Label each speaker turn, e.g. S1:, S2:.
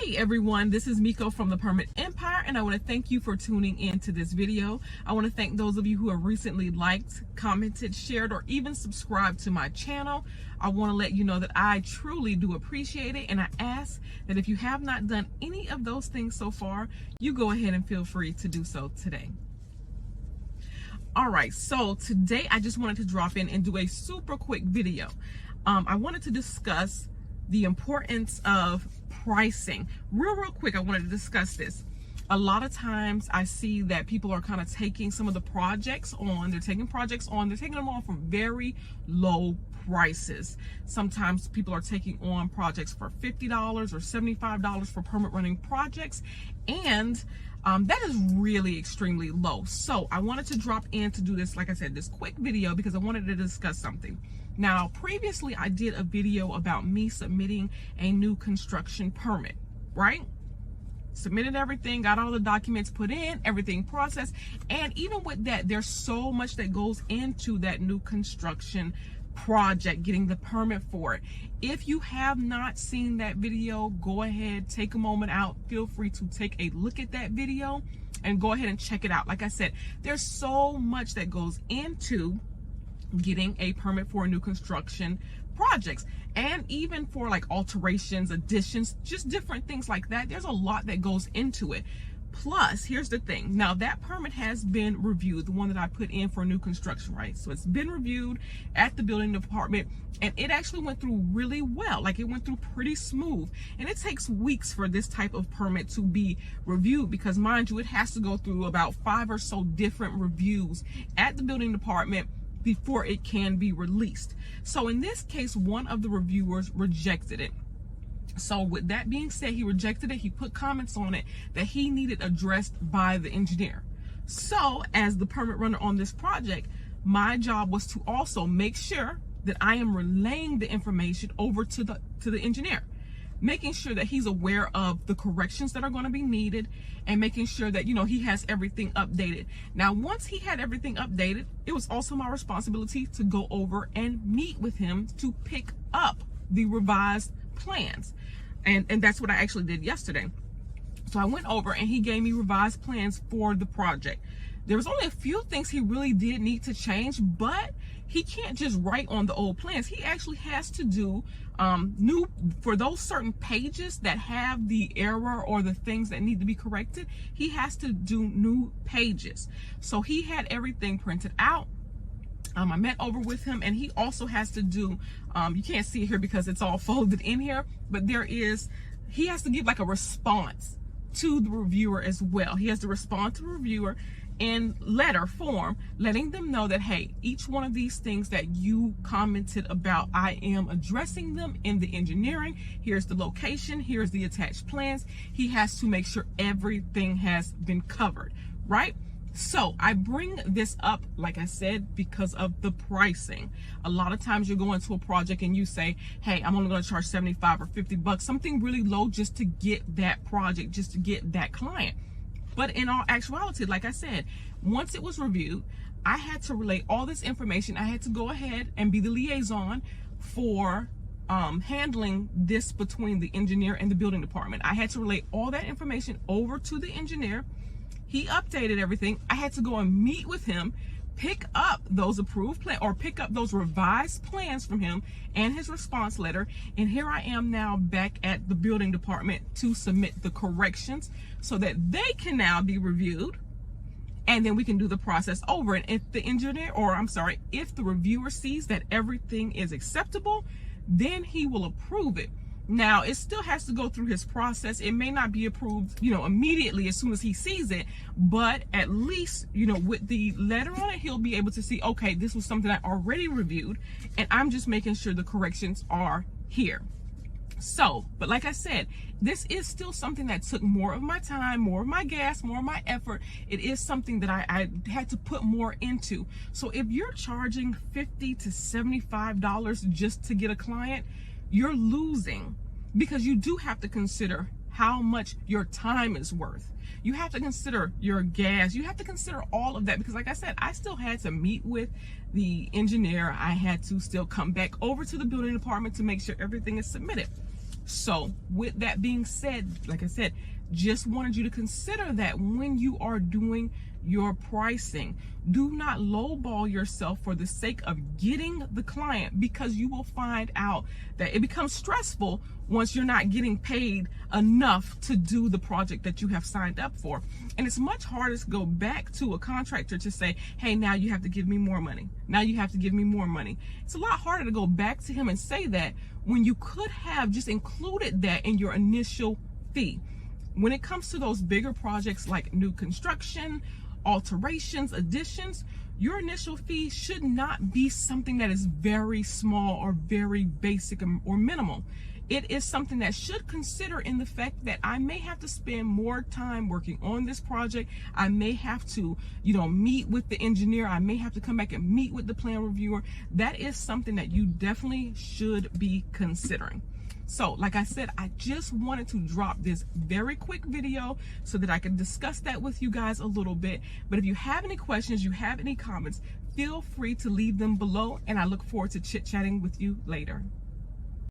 S1: Hey everyone, this is Miko from the Permit Empire, and I want to thank you for tuning in to this video. I want to thank those of you who have recently liked, commented, shared, or even subscribed to my channel. I want to let you know that I truly do appreciate it, and I ask that if you have not done any of those things so far, you go ahead and feel free to do so today. All right, so today I just wanted to drop in and do a super quick video. I wanted to discuss the importance of pricing. Real quick, I wanted to discuss this. A lot of times I see that people are kind of taking some of the projects on, they're taking them on for very low prices. Sometimes people are taking on projects for $50 or $75 for permit running projects, and that is really extremely low. So I wanted to drop in to do this, like I said, this quick video because I wanted to discuss something. Now, previously I did a video about me submitting a new construction permit, right? Submitted everything, got all the documents put in, everything processed. And even with that, there's so much that goes into that new construction project, getting the permit for it. If you have not seen that video, go ahead, take a moment out, feel free to take a look at that video and go ahead and check it out. Like I said, there's so much that goes into getting a permit for new construction projects, and even for like alterations, additions, just different things like that. There's a lot that goes into it. Plus, here's the thing. Now, that permit has been reviewed, the one that I put in for new construction, right? So it's been reviewed at the building department, and it actually went through really well. Like, it went through pretty smooth. And it takes weeks for this type of permit to be reviewed because, mind you, it has to go through about 5 or so different reviews at the building department before it can be released. So in this case, one of the reviewers rejected it. So with that being said, he rejected it. He put comments on it that he needed addressed by the engineer. So as the permit runner on this project, my job was to also make sure that I am relaying the information over to the engineer, making sure that he's aware of the corrections that are going to be needed, and making sure that, you know, he has everything updated. Now, once he had everything updated, it was also my responsibility to go over and meet with him to pick up the revised plans. And that's what I actually did yesterday. So I went over and he gave me revised plans for the project. There was only a few things he really did need to change, but he can't just write on the old plans. He actually has to do new, for those certain pages that have the error or the things that need to be corrected, he has to do new pages. So he had everything printed out. I met over with him, and he also has to do, you can't see it here because it's all folded in here, but he has to give like a response to the reviewer as well. He has to respond to the reviewer in letter form, letting them know that, hey, each one of these things that you commented about, I am addressing them in the engineering. Here's the location, here's the attached plans. He has to make sure everything has been covered, right? So I bring this up, like I said, because of the pricing. A lot of times you go into a project and you say, hey, I'm only going to charge 75 or 50 bucks, something really low just to get that project, just to get that client. But in all actuality, like I said, once it was reviewed, I had to relay all this information. I had to go ahead and be the liaison for handling this between the engineer and the building department. I had to relay all that information over to the engineer. He updated everything. I had to go and meet with him, pick up those approved plans or pick up those revised plans from him and his response letter. And here I am now back at the building department to submit the corrections so that they can now be reviewed, and then we can do the process over. And if the engineer, or I'm sorry, if the reviewer sees that everything is acceptable, then he will approve it. Now, it still has to go through his process. It may not be approved, you know, immediately as soon as he sees it, but at least, you know, with the letter on it, he'll be able to see, okay, this was something I already reviewed, and I'm just making sure the corrections are here. So, but like I said, this is still something that took more of my time, more of my gas, more of my effort. It is something that I had to put more into. So if you're charging $50 to $75 just to get a client, you're losing, because you do have to consider how much your time is worth. You have to consider your gas. You have to consider all of that, because like I said, I still had to meet with the engineer. I had to still come back over to the building department to make sure everything is submitted. So with that being said, like I said, just wanted you to consider that when you are doing your pricing. Do not lowball yourself for the sake of getting the client, because you will find out that it becomes stressful once you're not getting paid enough to do the project that you have signed up for. And it's much harder to go back to a contractor to say, hey, now you have to give me more money. Now you have to give me more money. It's a lot harder to go back to him and say that when you could have just included that in your initial fee. When it comes to those bigger projects like new construction, alterations, additions, your initial fee should not be something that is very small or very basic or minimal. It is something that should consider in the fact that I may have to spend more time working on this project. I may have to, meet with the engineer. I may have to come back and meet with the plan reviewer. That is something that you definitely should be considering. So like I said, I just wanted to drop this very quick video so that I can discuss that with you guys a little bit. But if you have any questions, you have any comments, feel free to leave them below, and I look forward to chit-chatting with you later.